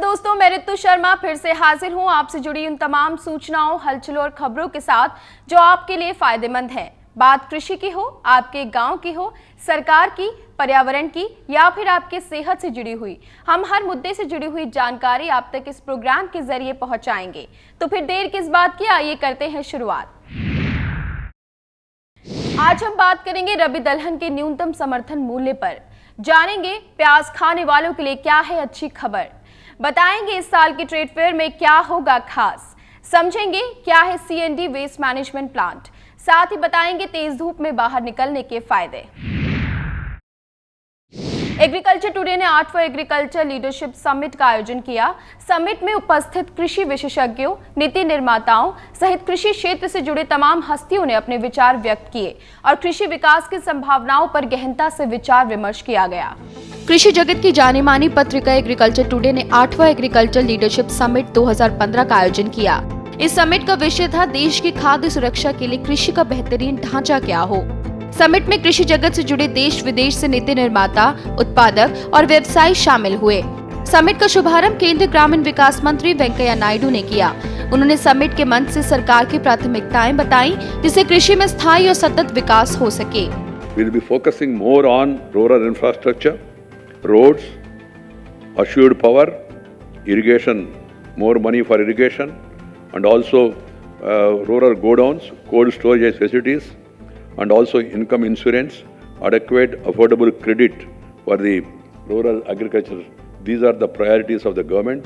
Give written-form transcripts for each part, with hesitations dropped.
दोस्तों, मैं रितु शर्मा फिर से हाजिर हूं आपसे जुड़ी उन तमाम सूचनाओं, हलचलों और खबरों के साथ जो आपके लिए फायदेमंद है। बात कृषि की हो, आपके गांव की हो, सरकार की, पर्यावरण की या फिर आपके सेहत से जुड़ी हुई, हम हर मुद्दे से जुड़ी हुई जानकारी आप तक इस प्रोग्राम के जरिए पहुंचाएंगे। तो फिर देर किस बात की, आइए करते हैं शुरुआत। आज हम बात करेंगे रबी दलहन के न्यूनतम समर्थन मूल्य पर। जानेंगे प्याज खाने वालों के लिए क्या है अच्छी खबर। बताएंगे इस साल के ट्रेड फेयर में क्या होगा खास। समझेंगे क्या है सीएनडी वेस्ट मैनेजमेंट प्लांट। साथ ही बताएंगे तेज धूप में बाहर निकलने के फायदे। एग्रीकल्चर टुडे ने 8वां एग्रीकल्चर लीडरशिप समिट का आयोजन किया। समिट में उपस्थित कृषि विशेषज्ञों, नीति निर्माताओं सहित कृषि क्षेत्र से जुड़े तमाम हस्तियों ने अपने विचार व्यक्त किए और कृषि विकास की संभावनाओं पर गहनता से विचार विमर्श किया गया। कृषि जगत की जानी मानी पत्रिका एग्रीकल्चर टुडे ने 8वां एग्रीकल्चर लीडरशिप समिट 2015 का आयोजन किया। इस समिट का विषय था देश की खाद्य सुरक्षा के लिए कृषि का बेहतरीन ढांचा क्या हो। समिट में कृषि जगत से जुड़े देश विदेश से नीति निर्माता, उत्पादक और व्यवसायी शामिल हुए। समिट का शुभारंभ केंद्रीय ग्रामीण विकास मंत्री वेंकैया नायडू ने किया। उन्होंने समिट के मंच से सरकार की प्राथमिकताएं बताई, जिससे कृषि में स्थायी और सतत विकास हो सके। We'll be focusing more on rural infrastructure, roads, assured power, irrigation, more money for irrigation, and also rural godowns, cold storage facilities, and also income insurance, adequate affordable credit for the rural agriculture. These are the priorities of the government.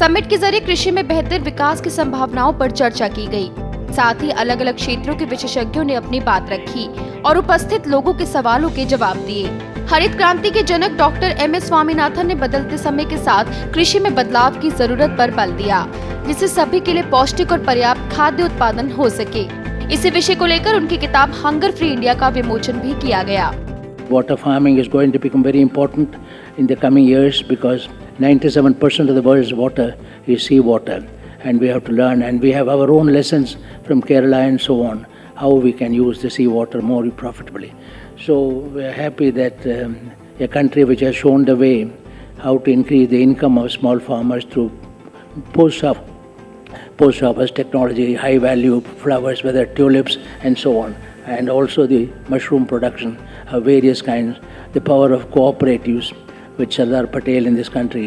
Summit के जरिए कृषि में बेहतर विकास की संभावनाओं पर चर्चा की गई। साथ ही अलग अलग क्षेत्रों के विशेषज्ञों ने अपनी बात रखी और उपस्थित लोगों के सवालों के जवाब दिए। हरित क्रांति के जनक डॉक्टर एम.एस. स्वामीनाथन ने बदलते समय के साथ कृषि में बदलाव की जरूरत पर बल दिया, जिससे सभी के लिए पौष्टिक और पर्याप्त खाद्य उत्पादन हो सके। इसी विषय को लेकर उनकी किताब हंगर फ्री इंडिया का विमोचन भी किया गया। Water farming is going to become very important in the coming years because 97% of the world's water is sea water, and we have to learn, and we have our own lessons from Kerala and so on, how we can use the sea water more profitably. So we are happy that a country which has shown the way how to increase the income of small farmers through post-harvest technology, high value flowers, whether tulips and so on, and also the mushroom production of various kinds, the power of cooperatives which Sardar Patel in this country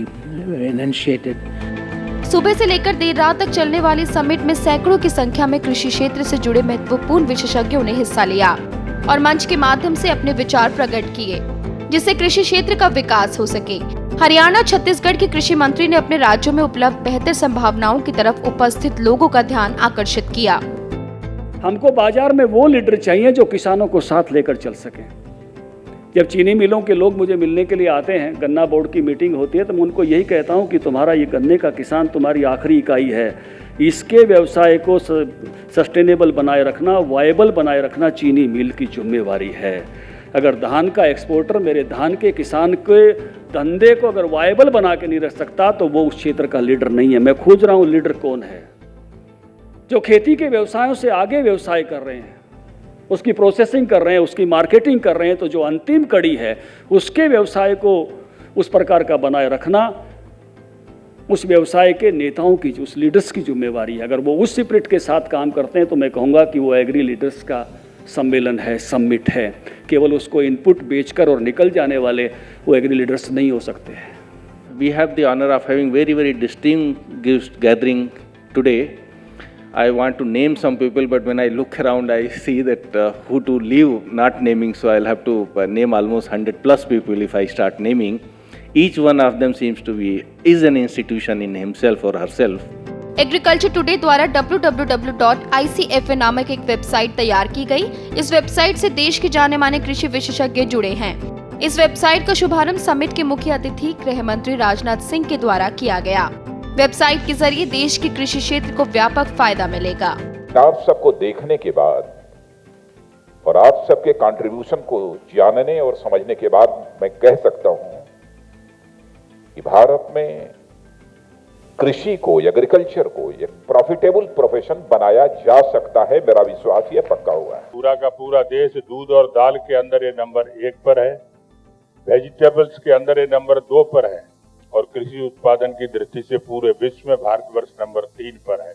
initiated. सुबह से लेकर देर रात तक चलने वाली summit में सैकड़ों की संख्या में कृषि क्षेत्र से जुड़े महत्वपूर्ण विशेषज्ञों ने हिस्सा लिया और मंच के माध्यम से अपने विचार प्रकट किए, जिससे कृषि क्षेत्र का विकास हो सके। हरियाणा, छत्तीसगढ़ के कृषि मंत्री ने अपने राज्यों में उपलब्ध बेहतर संभावनाओं की तरफ उपस्थित लोगों का ध्यान आकर्षित किया। हमको बाजार में वो लीडर चाहिए जो किसानों को साथ लेकर चल सके। जब चीनी मिलों के लोग मुझे मिलने के लिए आते हैं, गन्ना बोर्ड की मीटिंग होती है, तो मैं उनको यही कहता हूं कि तुम्हारा ये गन्ने का किसान तुम्हारी आखिरी इकाई है। इसके व्यवसाय को सस्टेनेबल बनाए रखना, वायबल बनाए रखना चीनी मिल की जिम्मेवारी है। अगर धान का एक्सपोर्टर मेरे धान के किसान के धंधे को अगर वायबल बना के नहीं रख सकता तो वो उस क्षेत्र का लीडर नहीं है। मैं खोज रहा हूँ लीडर कौन है जो खेती के व्यवसायों से आगे व्यवसाय कर रहे हैं, उसकी प्रोसेसिंग कर रहे हैं, उसकी मार्केटिंग कर रहे हैं, तो जो अंतिम कड़ी है उसके व्यवसाय को उस प्रकार का बनाए रखना उस व्यवसाय के नेताओं की, उस लीडर्स की जिम्मेवारी है। अगर वो उस स्पिरिट के साथ काम करते हैं तो मैं कहूँगा कि वो एग्री लीडर्स का सम्मेलन है, समिट है। केवल उसको इनपुट बेचकर और निकल जाने वाले वो एग्री लीडर्स नहीं हो सकते हैं। We have the honor of having very distinguished gathering today. I want to name some people, but when I look around, I see that who to leave not naming, so I'll have to name almost 100 plus people if I start naming. Each one of them seems to be is an institution in himself or herself. Agriculture today द्वारा www.icfa नामक एक website तैयार की गई। इस website से देश के जाने माने कृषि विशेषज्ञ जुड़े हैं। इस वेबसाइट का शुभारंभ समिट के मुख्य अतिथि गृह मंत्री राजनाथ सिंह के द्वारा किया गया। वेबसाइट के जरिए देश के कृषि क्षेत्र को व्यापक फायदा मिलेगा। आप सबको देखने के बाद और आप सबके कंट्रीब्यूशन को जानने और समझने के बाद मैं कह सकता हूं कि भारत में कृषि को, एग्रीकल्चर को एक प्रॉफिटेबल प्रोफेशन बनाया जा सकता है। मेरा विश्वास ये पक्का हुआ है। पूरा का पूरा देश दूध और दाल के अंदर ये नंबर 1 पर है, वेजिटेबल्स के अंदर ये नंबर 2 पर है, और कृषि उत्पादन की दृष्टि से पूरे विश्व में भारतवर्ष नंबर 3 पर है।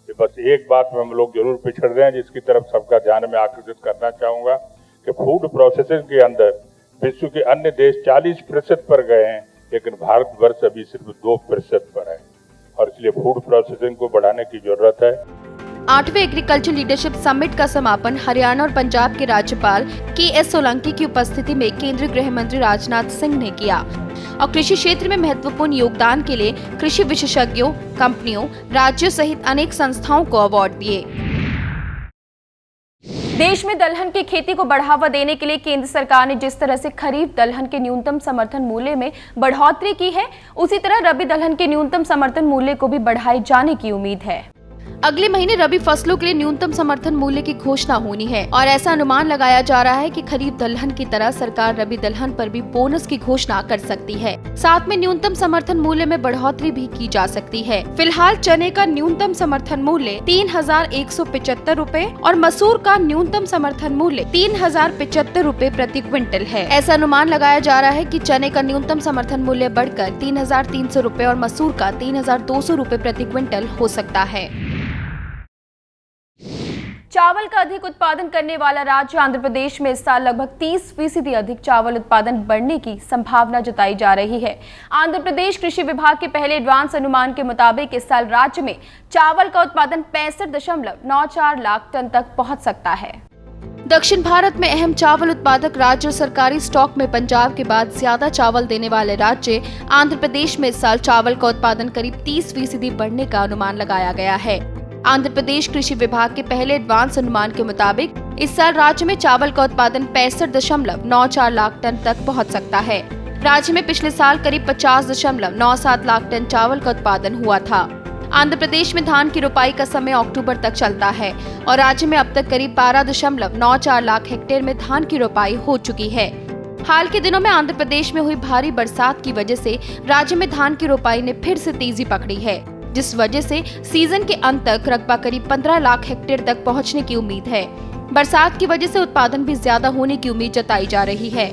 ये बस एक बात में हम लोग जरूर पिछड़ रहे हैं, जिसकी तरफ सबका ध्यान मैं आकर्षित करना चाहूंगा कि फूड प्रोसेसिंग के अंदर विश्व के अन्य देश 40% पर गए हैं, लेकिन भारतवर्ष अभी सिर्फ 2% पर है, और इसलिए फूड प्रोसेसिंग को बढ़ाने की जरूरत है। 8वें एग्रीकल्चर लीडरशिप समिट का समापन हरियाणा और पंजाब के राज्यपाल के.एस. सोलंकी की उपस्थिति में केंद्रीय गृह मंत्री राजनाथ सिंह ने किया और कृषि क्षेत्र में महत्वपूर्ण योगदान के लिए कृषि विशेषज्ञों, कंपनियों, राज्यों सहित अनेक संस्थाओं को अवार्ड दिए। देश में दलहन की खेती को बढ़ावा देने के लिए केंद्र सरकार ने जिस तरह से खरीफ दलहन के न्यूनतम समर्थन मूल्य में बढ़ोतरी की है, उसी तरह रबी दलहन के न्यूनतम समर्थन मूल्य को भी बढ़ाए जाने की उम्मीद है। अगले महीने रबी फसलों के लिए न्यूनतम समर्थन मूल्य की घोषणा होनी है और ऐसा अनुमान लगाया जा रहा है कि खरीफ दलहन की तरह सरकार रबी दलहन पर भी बोनस की घोषणा कर सकती है। साथ में न्यूनतम समर्थन मूल्य में बढ़ोतरी भी की जा सकती है। फिलहाल चने का न्यूनतम समर्थन मूल्य 3,175 रूपए और मसूर का न्यूनतम समर्थन मूल्य 3,075 रूपए प्रति क्विंटल है। ऐसा अनुमान लगाया जा रहा है कि चने का न्यूनतम समर्थन मूल्य बढ़कर 3,300 रूपए और मसूर का 3,200 रूपए प्रति क्विंटल हो सकता है। चावल का अधिक उत्पादन करने वाला राज्य आंध्र प्रदेश में इस साल लगभग 30% अधिक चावल उत्पादन बढ़ने की संभावना जताई जा रही है। आंध्र प्रदेश कृषि विभाग के पहले एडवांस अनुमान के मुताबिक इस साल राज्य में चावल का उत्पादन 65.94 लाख टन तक पहुंच सकता है। दक्षिण भारत में अहम चावल उत्पादक राज्य और सरकारी स्टॉक में पंजाब के बाद ज्यादा चावल देने वाले राज्य आंध्र प्रदेश में इस साल चावल का उत्पादन करीब 30% बढ़ने का अनुमान लगाया गया है। आंध्र प्रदेश कृषि विभाग के पहले एडवांस अनुमान के मुताबिक इस साल राज्य में चावल का उत्पादन 65.94 लाख टन तक पहुंच सकता है। राज्य में पिछले साल करीब 50.97 लाख टन चावल का उत्पादन हुआ था। आंध्र प्रदेश में धान की रोपाई का समय अक्टूबर तक चलता है और राज्य में अब तक करीब 12.94 लाख हेक्टेयर में धान की रोपाई हो चुकी है। हाल के दिनों में आंध्र प्रदेश में हुई भारी बरसात की वजह से राज्य में धान की रोपाई ने फिर से तेजी पकड़ी है, जिस वजह से सीजन के अंत तक रकबा करीब 15 लाख हेक्टेयर तक पहुंचने की उम्मीद है। बरसात की वजह से उत्पादन भी ज्यादा होने की उम्मीद जताई जा रही है।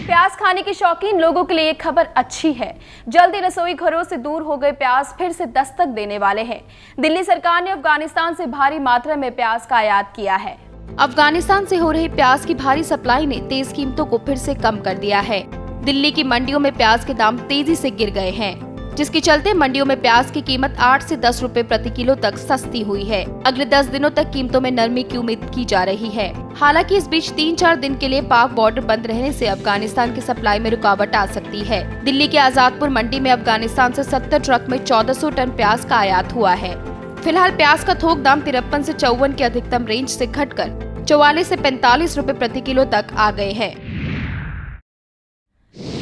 प्याज खाने के शौकीन लोगों के लिए एक खबर अच्छी है। जल्दी रसोई घरों से दूर हो गए प्याज फिर से दस्तक देने वाले हैं। दिल्ली सरकार ने अफगानिस्तान से भारी मात्रा में प्याज का आयात किया है। अफगानिस्तान से हो रही प्याज की भारी सप्लाई ने तेज कीमतों को फिर से कम कर दिया है। दिल्ली की मंडियों में प्याज के दाम तेजी से गिर गए हैं, जिसके चलते मंडियों में प्याज की कीमत 8 से 10 रुपए प्रति किलो तक सस्ती हुई है। अगले 10 दिनों तक कीमतों में नरमी की उम्मीद की जा रही है। हालांकि इस बीच 3-4 दिन के लिए पाक बॉर्डर बंद रहने से अफगानिस्तान की सप्लाई में रुकावट आ सकती है। दिल्ली के आजादपुर मंडी में अफगानिस्तान से 70 ट्रक में 1400 टन प्याज का आयात हुआ है। फिलहाल प्याज का थोक दाम 53 से 54 के अधिकतम रेंज से घटकर 44 से 45 रुपए प्रति किलो तक आ गए हैं।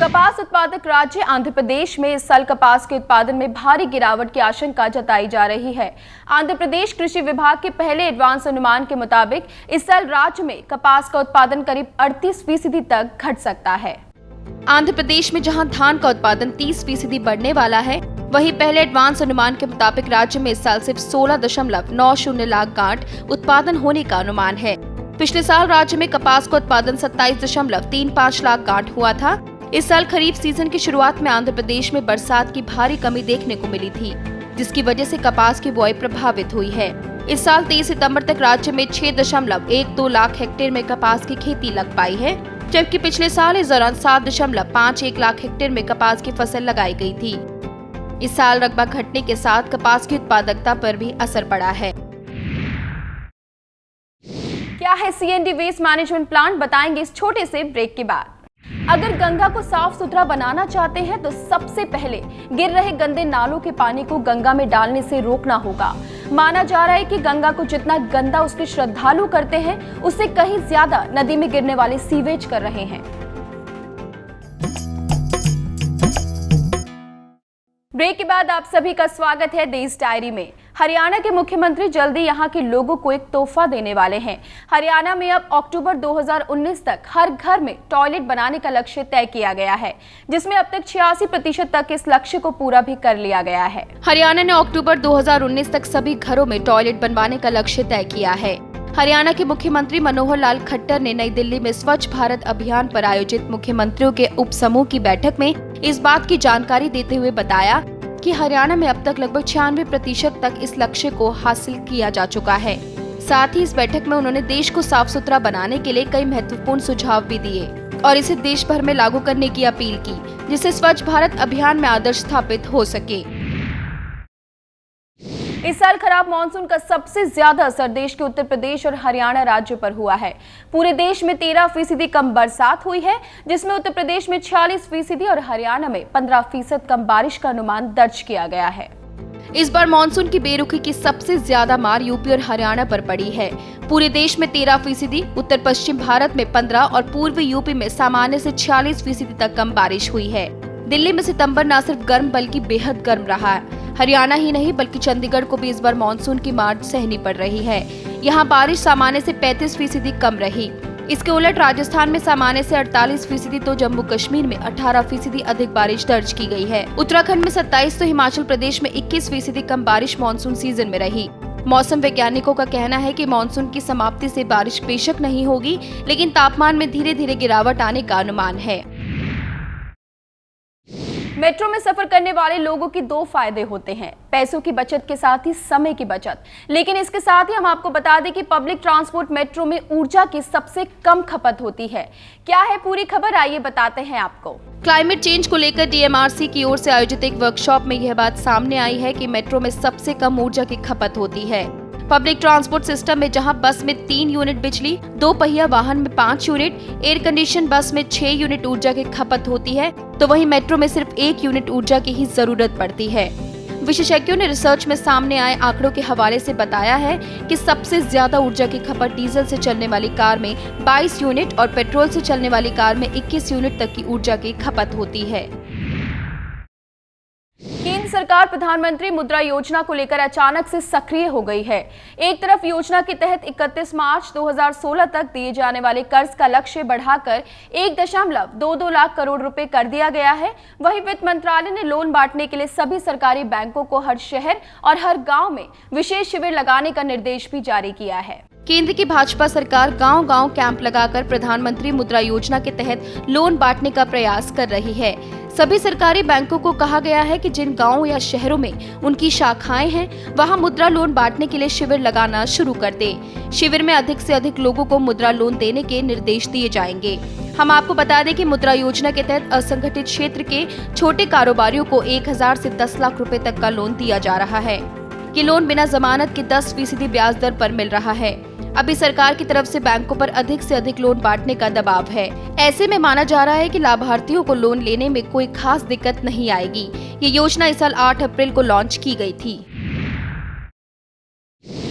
कपास उत्पादक राज्य आंध्र प्रदेश में इस साल कपास के उत्पादन में भारी गिरावट की आशंका जताई जा रही है। आंध्र प्रदेश कृषि विभाग के पहले एडवांस अनुमान के मुताबिक इस साल राज्य में कपास का उत्पादन करीब 38% तक घट सकता है। आंध्र प्रदेश में जहां धान का उत्पादन 30% बढ़ने वाला है, वहीं पहले एडवांस अनुमान के मुताबिक राज्य में इस साल सिर्फ 16.90 लाख गांठ उत्पादन होने का अनुमान है। पिछले साल राज्य में कपास का उत्पादन 27.35 लाख गांठ हुआ था। इस साल खरीफ सीजन की शुरुआत में आंध्र प्रदेश में बरसात की भारी कमी देखने को मिली थी, जिसकी वजह से कपास की बुआई प्रभावित हुई है। इस साल 23 सितंबर तक राज्य में 6.12 लाख हेक्टेयर में कपास की खेती लग पाई है, जबकि पिछले साल इस दौरान 7.51 लाख हेक्टेयर में कपास की फसल लगाई गई थी। इस साल रकबा घटने के साथ कपास की उत्पादकता पर भी असर पड़ा है। क्या है सीएनडी वेस्ट मैनेजमेंट प्लांट, बताएंगे इस छोटे से ब्रेक के बाद। अगर गंगा को साफ सुथरा बनाना चाहते हैं तो सबसे पहले गिर रहे गंदे नालों के पानी को गंगा में डालने से रोकना होगा। माना जा रहा है कि गंगा को जितना गंदा उसके श्रद्धालु करते हैं, उससे कहीं ज्यादा नदी में गिरने वाले सीवेज कर रहे हैं। ब्रेक के बाद आप सभी का स्वागत है देश डायरी में। हरियाणा के मुख्यमंत्री जल्दी यहां के लोगों को एक तोहफा देने वाले हैं। हरियाणा में अब अक्टूबर 2019 तक हर घर में टॉयलेट बनाने का लक्ष्य तय किया गया है, जिसमें अब तक 86% तक इस लक्ष्य को पूरा भी कर लिया गया है। हरियाणा ने अक्टूबर 2019 तक सभी घरों में टॉयलेट बनवाने का लक्ष्य तय किया है। हरियाणा के मुख्यमंत्री मनोहर लाल खट्टर ने नई दिल्ली में स्वच्छ भारत अभियान पर आयोजित मुख्यमंत्रियों के उप समूह की बैठक में इस बात की जानकारी देते हुए बताया कि हरियाणा में अब तक लगभग 96% तक इस लक्ष्य को हासिल किया जा चुका है। साथ ही इस बैठक में उन्होंने देश को साफ सुथरा बनाने के लिए कई महत्वपूर्ण सुझाव भी दिए और इसे देश भर में लागू करने की अपील की, जिससे स्वच्छ भारत अभियान में आदर्श स्थापित हो सके। इस साल खराब मानसून का सबसे ज्यादा असर देश के उत्तर प्रदेश और हरियाणा राज्य पर हुआ है। पूरे देश में 13% कम बरसात हुई है, जिसमें उत्तर प्रदेश में 46% और हरियाणा में 15% कम बारिश का अनुमान दर्ज किया गया है। इस बार मानसून की बेरुखी की सबसे ज्यादा मार यूपी और हरियाणा पर पड़ी है। पूरे देश में 13%, उत्तर पश्चिम भारत में 15% और पूर्वी यूपी में सामान्य से 46% तक कम बारिश हुई है। दिल्ली में सितंबर न सिर्फ गर्म बल्कि बेहद गर्म रहा है। हरियाणा ही नहीं बल्कि चंडीगढ़ को भी इस बार मानसून की मार सहनी पड़ रही है। यहाँ बारिश सामान्य से 35% कम रही। इसके उलट राजस्थान में सामान्य से 48%, तो जम्मू कश्मीर में 18% अधिक बारिश दर्ज की गई है। उत्तराखंड में 27%, तो हिमाचल प्रदेश में 21% कम बारिश मानसून सीजन में रही। मौसम वैज्ञानिकों का कहना है कि मानसून की समाप्ति से बारिश बेशक नहीं होगी, लेकिन तापमान में धीरे धीरे गिरावट आने का अनुमान है। मेट्रो में सफर करने वाले लोगों की 2 फायदे होते हैं, पैसों की बचत के साथ ही समय की बचत। लेकिन इसके साथ ही हम आपको बता दें कि पब्लिक ट्रांसपोर्ट मेट्रो में ऊर्जा की सबसे कम खपत होती है। क्या है पूरी खबर, आइए बताते हैं आपको। क्लाइमेट चेंज को लेकर DMRC की ओर से आयोजित एक वर्कशॉप में यह बात सामने आई है कि मेट्रो में सबसे कम ऊर्जा की खपत होती है। पब्लिक ट्रांसपोर्ट सिस्टम में जहां बस में 3 यूनिट बिजली, 2 पहिया वाहन में 5 यूनिट, एयर कंडीशन बस में 6 यूनिट ऊर्जा की खपत होती है, तो वहीं मेट्रो में सिर्फ 1 यूनिट ऊर्जा की ही जरूरत पड़ती है। विशेषज्ञों ने रिसर्च में सामने आए आंकड़ों के हवाले से बताया है कि सबसे ज्यादा ऊर्जा की खपत डीजल से चलने वाली कार में 22 यूनिट और पेट्रोल से चलने वाली कार में 21 यूनिट तक की ऊर्जा की खपत होती है। केंद्र सरकार प्रधानमंत्री मुद्रा योजना को लेकर अचानक से सक्रिय हो गई है। एक तरफ योजना के तहत 31 मार्च 2016 तक दिए जाने वाले कर्ज का लक्ष्य बढ़ाकर 1.22 लाख करोड़ रुपए कर दिया गया है। वहीं वित्त मंत्रालय ने लोन बांटने के लिए सभी सरकारी बैंकों को हर शहर और हर गांव में विशेष शिविर लगाने का निर्देश भी जारी किया है। केंद्र की भाजपा सरकार गांव-गांव कैंप लगाकर प्रधानमंत्री मुद्रा योजना के तहत लोन बांटने का प्रयास कर रही है। सभी सरकारी बैंकों को कहा गया है कि जिन गांवों या शहरों में उनकी शाखाएं हैं, वहां मुद्रा लोन बांटने के लिए शिविर लगाना शुरू कर दें। शिविर में अधिक से अधिक लोगों को मुद्रा लोन देने के निर्देश दिए जाएंगे। हम आपको बता दें कि मुद्रा योजना के तहत असंगठित क्षेत्र के छोटे कारोबारियों को 1000 से 10 लाख रुपए तक का लोन दिया जा रहा है। ये लोन बिना जमानत के 10% ब्याज दर पर मिल रहा है। अभी सरकार की तरफ से बैंकों पर अधिक से अधिक लोन बांटने का दबाव है। ऐसे में माना जा रहा है कि लाभार्थियों को लोन लेने में कोई खास दिक्कत नहीं आएगी। ये योजना इस साल 8 अप्रैल को लॉन्च की गई थी।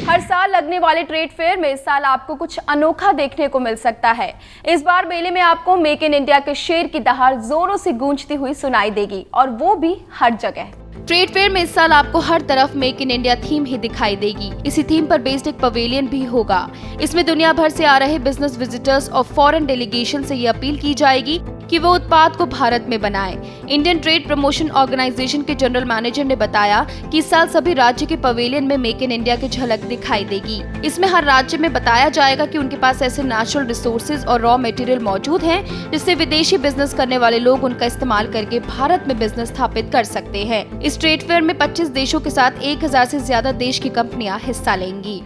हर साल लगने वाले ट्रेड फेयर में इस साल आपको कुछ अनोखा देखने को मिल सकता है। इस बार मेले में आपको मेक इन इंडिया के शेर की दहाड़ जोरों से गूंजती हुई सुनाई देगी, और वो भी हर जगह। ट्रेड फेयर में इस साल आपको हर तरफ मेक इन इंडिया थीम ही दिखाई देगी। इसी थीम पर बेस्ड एक पवेलियन भी होगा। इसमें दुनिया भर से आ रहे बिजनेस विजिटर्स और फॉरेन डेलीगेशन से ये अपील की जाएगी कि वो उत्पाद को भारत में बनाएं। इंडियन ट्रेड प्रमोशन ऑर्गेनाइजेशन के जनरल मैनेजर ने बताया कि इस साल सभी राज्य के पवेलियन में मेक इन इंडिया की झलक दिखाई देगी। इसमें हर राज्य में बताया जाएगा कि उनके पास ऐसे नेचुरल रिसोर्सेज और रॉ मटेरियल मौजूद हैं, जिससे विदेशी बिजनेस करने वाले लोग उनका इस्तेमाल करके भारत में बिजनेस स्थापित कर सकते हैं। इस ट्रेड फेयर में 25 देशों के साथ 1000 से ज्यादा देश की कंपनियां हिस्सा लेंगी।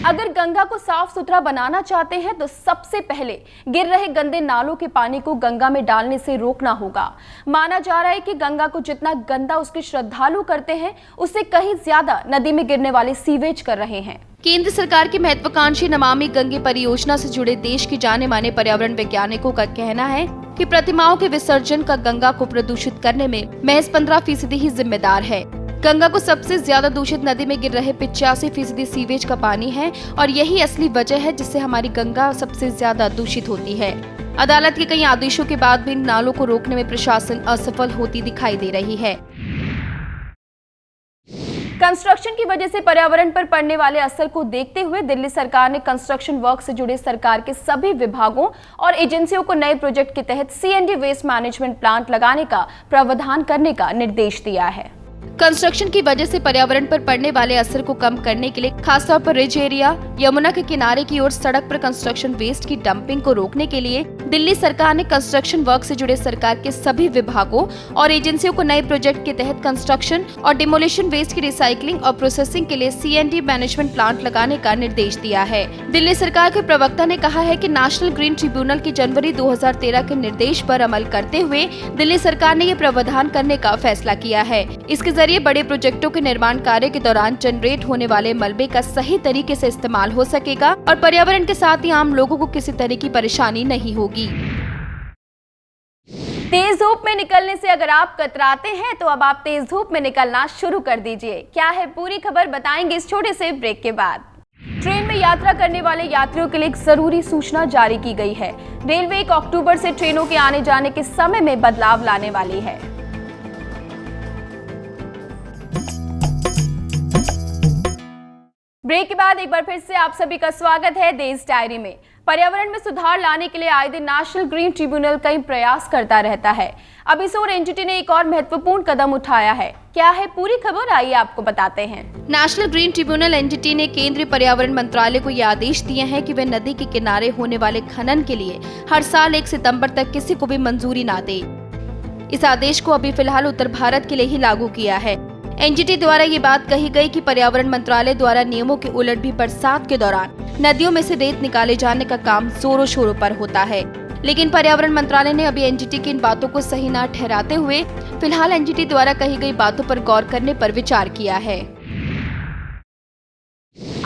अगर गंगा को साफ सुथरा बनाना चाहते हैं तो सबसे पहले गिर रहे गंदे नालों के पानी को गंगा में डालने से रोकना होगा। माना जा रहा है कि गंगा को जितना गंदा उसके श्रद्धालु करते हैं, उससे कहीं ज्यादा नदी में गिरने वाले सीवेज कर रहे हैं। केंद्र सरकार की महत्वाकांक्षी नमामि गंगे परियोजना से जुड़े देश के जाने माने पर्यावरण वैज्ञानिकों का कहना है कि प्रतिमाओं के विसर्जन का गंगा को प्रदूषित करने में महज 15% ही जिम्मेदार है। गंगा को सबसे ज्यादा दूषित नदी में गिर रहे 85% सीवेज का पानी है, और यही असली वजह है जिससे हमारी गंगा सबसे ज्यादा दूषित होती है। अदालत के कई आदेशों के बाद भी इन नालों को रोकने में प्रशासन असफल होती दिखाई दे रही है। कंस्ट्रक्शन की वजह से पर्यावरण पर पड़ने वाले असर को देखते हुए दिल्ली सरकार ने कंस्ट्रक्शन वर्क से जुड़े सरकार के सभी विभागों और एजेंसियों को नए प्रोजेक्ट के तहत CND वेस्ट मैनेजमेंट प्लांट लगाने का प्रावधान करने का निर्देश दिया है। कंस्ट्रक्शन की वजह से पर्यावरण पर पड़ने वाले असर को कम करने के लिए खासतौर पर रिज एरिया, यमुना के किनारे की ओर सड़क पर कंस्ट्रक्शन वेस्ट की डंपिंग को रोकने के लिए दिल्ली सरकार ने कंस्ट्रक्शन वर्क से जुड़े सरकार के सभी विभागों और एजेंसियों को नए प्रोजेक्ट के तहत कंस्ट्रक्शन और डिमोलिशन वेस्ट की रिसाइकलिंग और प्रोसेसिंग के लिए CND मैनेजमेंट प्लांट लगाने का निर्देश दिया है। दिल्ली सरकार के प्रवक्ता ने कहा है कि नेशनल ग्रीन ट्रिब्यूनल के जनवरी 2013 के निर्देश पर अमल करते हुए दिल्ली सरकार ने ये प्रावधान करने का फैसला किया है। इसके जरिए बड़े प्रोजेक्टों के निर्माण कार्य के दौरान जनरेट होने वाले मलबे का सही तरीके से इस्तेमाल हो सकेगा और पर्यावरण के साथ ही आम लोगों को किसी तरह की परेशानी नहीं होगी। तेज धूप में निकलने से अगर आप कतराते हैं तो अब आप तेज धूप में निकलना शुरू कर दीजिए। क्या है पूरी खबर, बताएंगे इस छोटे से ब्रेक के बाद। ट्रेन में यात्रा करने वाले यात्रियों के लिए एक जरूरी सूचना जारी की गई है। रेलवे 1 अक्टूबर से ट्रेनों के आने जाने के समय में बदलाव लाने वाली है। ब्रेक के बाद एक बार फिर से आप सभी का स्वागत है देश डायरी में। पर्यावरण में सुधार लाने के लिए आए दिन नेशनल ग्रीन ट्रिब्यूनल कई प्रयास करता रहता है। अब इस ओर एनजीटी ने एक और महत्वपूर्ण कदम उठाया है। क्या है पूरी खबर, आइए आपको बताते हैं। नेशनल ग्रीन ट्रिब्यूनल एनजीटी ने केंद्रीय पर्यावरण मंत्रालय को ये आदेश दिए हैं कि वे नदी के किनारे होने वाले खनन के लिए हर साल 1 सितंबर तक किसी को भी मंजूरी न दे। इस आदेश को अभी फिलहाल उत्तर भारत के लिए ही लागू किया है। एनजीटी द्वारा ये बात कही गई कि पर्यावरण मंत्रालय द्वारा नियमों के उलट भी बरसात के दौरान नदियों में से रेत निकाले जाने का काम जोरों शोरों पर होता है। लेकिन पर्यावरण मंत्रालय ने अभी एनजीटी की इन बातों को सही न ठहराते हुए फिलहाल एनजीटी द्वारा कही गई बातों पर गौर करने पर विचार किया है।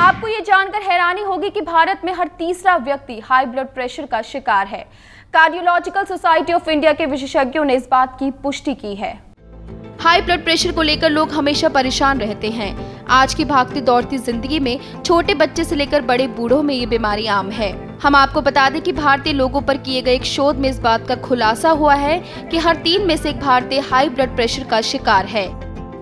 आपको ये जानकर हैरानी होगी कि भारत में हर तीसरा व्यक्ति हाई ब्लड प्रेशर का शिकार है। कार्डियोलॉजिकल सोसाइटी ऑफ इंडिया के विशेषज्ञों ने इस बात की पुष्टि की है। हाई ब्लड प्रेशर को लेकर लोग हमेशा परेशान रहते हैं। आज की भागती दौड़ती जिंदगी में छोटे बच्चे से लेकर बड़े बूढ़ों में ये बीमारी आम है। हम आपको बता दें कि भारतीय लोगों पर किए गए एक शोध में इस बात का खुलासा हुआ है कि हर 3 में से एक भारतीय हाई ब्लड प्रेशर का शिकार है।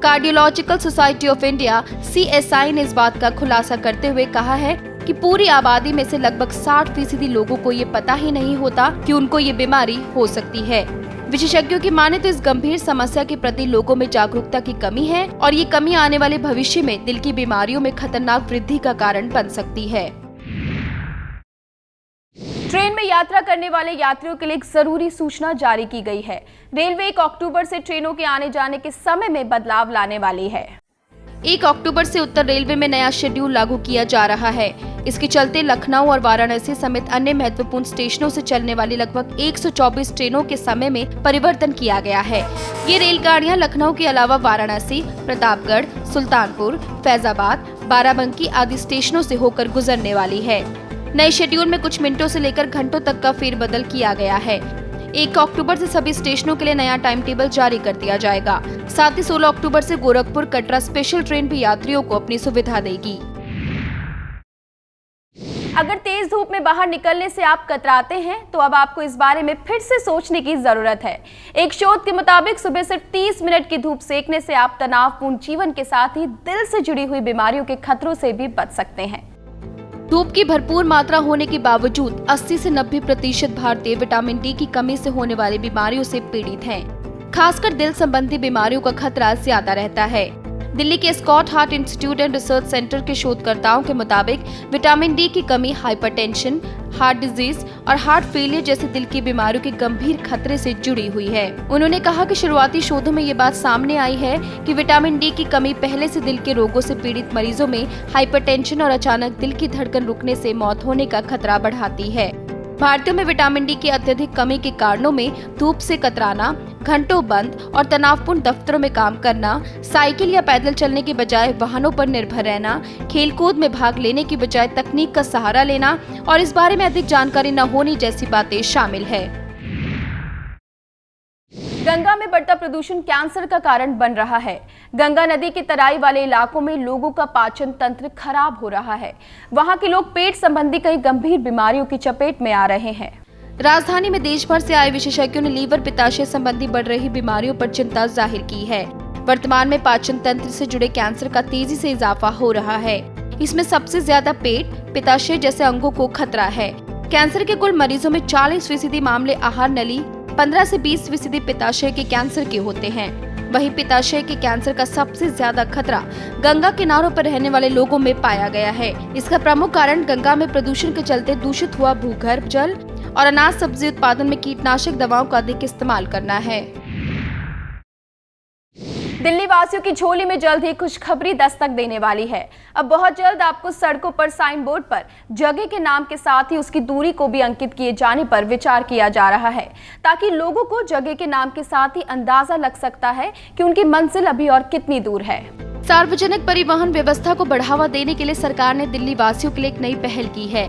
Cardiological society of India CSI ने इस बात का खुलासा करते हुए कहा है कि पूरी आबादी में से लगभग 60% लोगों को ये पता ही नहीं होता कि उनको ये बीमारी हो सकती है। विशेषज्ञों की माने तो इस गंभीर समस्या के प्रति लोगों में जागरूकता की कमी है और ये कमी आने वाले भविष्य में दिल की बीमारियों में खतरनाक वृद्धि का कारण बन सकती है। ट्रेन में यात्रा करने वाले यात्रियों के लिए एक जरूरी सूचना जारी की गई है। रेलवे 1 अक्टूबर से ट्रेनों के आने जाने के समय में बदलाव लाने वाली है। 1 अक्टूबर से उत्तर रेलवे में नया शेड्यूल लागू किया जा रहा है। इसके चलते लखनऊ और वाराणसी समेत अन्य महत्वपूर्ण स्टेशनों से चलने वाली लगभग 124 ट्रेनों के समय में परिवर्तन किया गया है। ये रेलगाड़ियां लखनऊ के अलावा वाराणसी, प्रतापगढ़, सुल्तानपुर, फैजाबाद, बाराबंकी आदि स्टेशनों से होकर गुजरने वाली है। नए शेड्यूल में कुछ मिनटों से लेकर घंटों तक का फेरबदल किया गया है। 1 अक्टूबर से सभी स्टेशनों के लिए नया टाइम टेबल जारी कर दिया जाएगा। साथ ही 16 अक्टूबर से गोरखपुर कटरा स्पेशल ट्रेन भी यात्रियों को अपनी सुविधा देगी। अगर तेज धूप में बाहर निकलने से आप कतराते हैं तो अब आपको इस बारे में फिर से सोचने की जरूरत है। एक शोध के मुताबिक सुबह सिर्फ 30 मिनट की धूप सेकने से आप तनावपूर्ण जीवन के साथ ही दिल से जुड़ी हुई बीमारियों के खतरों से भी बच सकते हैं। धूप की भरपूर मात्रा होने के बावजूद 80 से 90% भारतीय विटामिन डी की कमी से होने वाली बीमारियों से पीड़ित हैं। खासकर दिल संबंधी बीमारियों का खतरा ज्यादा रहता है। दिल्ली के Scott heart institute and research centre के शोधकर्ताओं के मुताबिक विटामिन डी की कमी हाइपरटेंशन, हार्ट डिजीज और हार्ट फेलियर जैसे दिल की बीमारियों के गंभीर खतरे से जुड़ी हुई है। उन्होंने कहा कि शुरुआती शोधों में ये बात सामने आई है कि विटामिन डी की कमी पहले से दिल के रोगों से पीड़ित मरीजों में हाइपरटेंशन और अचानक दिल की धड़कन रुकने से मौत होने का खतरा बढ़ाती है। भारतीयों में विटामिन डी की अत्यधिक कमी के कारणों में धूप से कतराना, घंटों बंद और तनावपूर्ण दफ्तरों में काम करना, साइकिल या पैदल चलने के बजाय वाहनों पर निर्भर रहना, खेलकूद में भाग लेने की बजाय तकनीक का सहारा लेना और इस बारे में अधिक जानकारी न होने जैसी बातें शामिल है। गंगा में बढ़ता प्रदूषण कैंसर का कारण बन रहा है। गंगा नदी की तराई वाले इलाकों में लोगों का पाचन तंत्र खराब हो रहा है। वहां के लोग पेट संबंधी कई गंभीर बीमारियों की चपेट में आ रहे हैं। राजधानी में देश भर से आए विशेषज्ञों ने लीवर पित्ताशय संबंधी बढ़ रही बीमारियों पर चिंता जाहिर की है। वर्तमान में पाचन तंत्र से जुड़े कैंसर का तेजी से इजाफा हो रहा है। इसमें सबसे ज्यादा पेट, पित्ताशय जैसे अंगों को खतरा है। कैंसर के कुल मरीजों में 40% मामले आहार नली, 15 से 20% पित्ताशय के कैंसर के होते हैं। वहीं पित्ताशय के कैंसर का सबसे ज्यादा खतरा गंगा किनारों पर रहने वाले लोगों में पाया गया है। इसका प्रमुख कारण गंगा में प्रदूषण के चलते दूषित हुआ भूगर्भ जल और अनाज सब्जी उत्पादन में कीटनाशक दवाओं का अधिक इस्तेमाल करना है। दिल्ली वासियों की झोली में जल्द ही खुशखबरी दस्तक देने वाली है। अब बहुत जल्द आपको सड़कों पर साइन बोर्ड पर जगह के नाम के साथ ही उसकी दूरी को भी अंकित किए जाने पर विचार किया जा रहा है, ताकि लोगों को जगह के नाम के साथ ही अंदाजा लग सकता है कि उनकी मंजिल अभी और कितनी दूर है। सार्वजनिक परिवहन व्यवस्था को बढ़ावा देने के लिए सरकार ने दिल्ली वासियों के लिए एक नई पहल की है।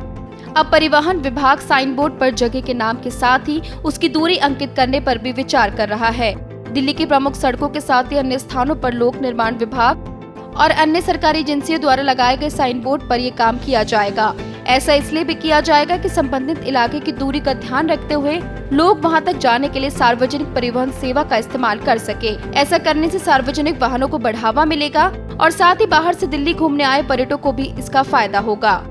अब परिवहन विभाग साइन बोर्ड पर जगह के नाम के साथ ही उसकी दूरी अंकित करने पर भी विचार कर रहा है। दिल्ली की प्रमुख सड़कों के साथ ही अन्य स्थानों पर लोक निर्माण विभाग और अन्य सरकारी एजेंसियों द्वारा लगाए गए साइन बोर्ड पर ये काम किया जाएगा। ऐसा इसलिए भी किया जाएगा कि संबंधित इलाके की दूरी का ध्यान रखते हुए लोग वहां तक जाने के लिए सार्वजनिक परिवहन सेवा का इस्तेमाल कर सके। ऐसा करने से सार्वजनिक वाहनों को बढ़ावा मिलेगा और साथ ही बाहर से दिल्ली घूमने आए पर्यटकों को भी इसका फायदा होगा।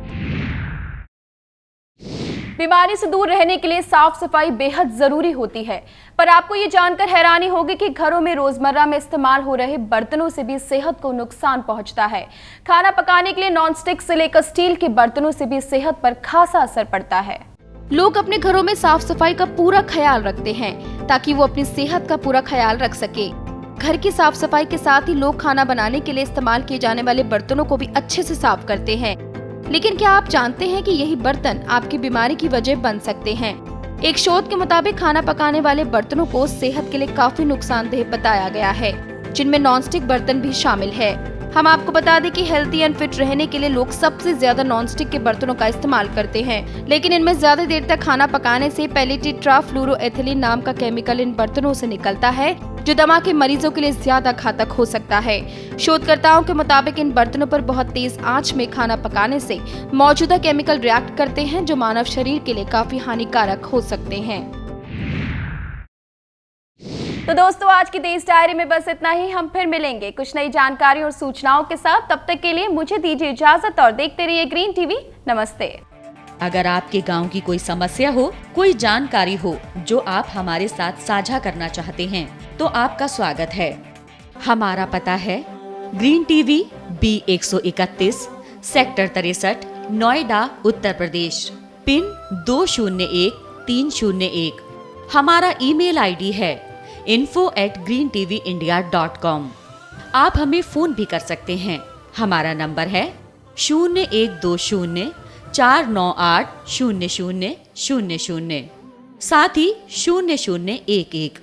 बीमारी से दूर रहने के लिए साफ सफाई बेहद जरूरी होती है, पर आपको ये जानकर हैरानी होगी कि घरों में रोजमर्रा में इस्तेमाल हो रहे बर्तनों से भी सेहत को नुकसान पहुंचता है। खाना पकाने के लिए नॉनस्टिक से लेकर स्टील के बर्तनों से भी सेहत पर खासा असर पड़ता है। लोग अपने घरों में साफ सफाई का पूरा ख्याल रखते हैं ताकि वो अपनी सेहत का पूरा ख्याल रख सके। घर की साफ सफाई के साथ ही लोग खाना बनाने के लिए इस्तेमाल किए जाने वाले बर्तनों को भी अच्छे से साफ करते हैं। लेकिन क्या आप जानते हैं कि यही बर्तन आपकी बीमारी की वजह बन सकते हैं? एक शोध के मुताबिक खाना पकाने वाले बर्तनों को सेहत के लिए काफी नुकसानदेह बताया गया है, जिनमें नॉनस्टिक बर्तन भी शामिल है। हम आपको बता दें कि हेल्थी एंड फिट रहने के लिए लोग सबसे ज्यादा नॉनस्टिक के बर्तनों का इस्तेमाल करते हैं, लेकिन इनमें ज्यादा देर तक खाना पकाने से पैलेटिट्राफ्लोरोएथिलीन नाम का केमिकल इन बर्तनों से निकलता है, जो दमा के मरीजों के लिए ज्यादा घातक हो सकता है। शोधकर्ताओं के मुताबिक इन बर्तनों पर बहुत तेज आंच में खाना पकाने से मौजूदा केमिकल रिएक्ट करते हैं, जो मानव शरीर के लिए काफी हानिकारक हो सकते हैं। तो दोस्तों, आज की देश डायरी में बस इतना ही। हम फिर मिलेंगे कुछ नई जानकारी और सूचनाओं के साथ। तब तक के लिए मुझे दीजिए इजाजत और देखते रहिए ग्रीन टीवी। नमस्ते। अगर आपके गांव की कोई समस्या हो, कोई जानकारी हो जो आप हमारे साथ साझा करना चाहते हैं, तो आपका स्वागत है। हमारा पता है green TV B131 sector 63 Noida Uttar Pradesh, pin 201301। हमारा ईमेल आईडी है info@greentvindia.com। आप हमें फोन भी कर सकते हैं। हमारा नंबर है 012049800000, साथ ही 0011।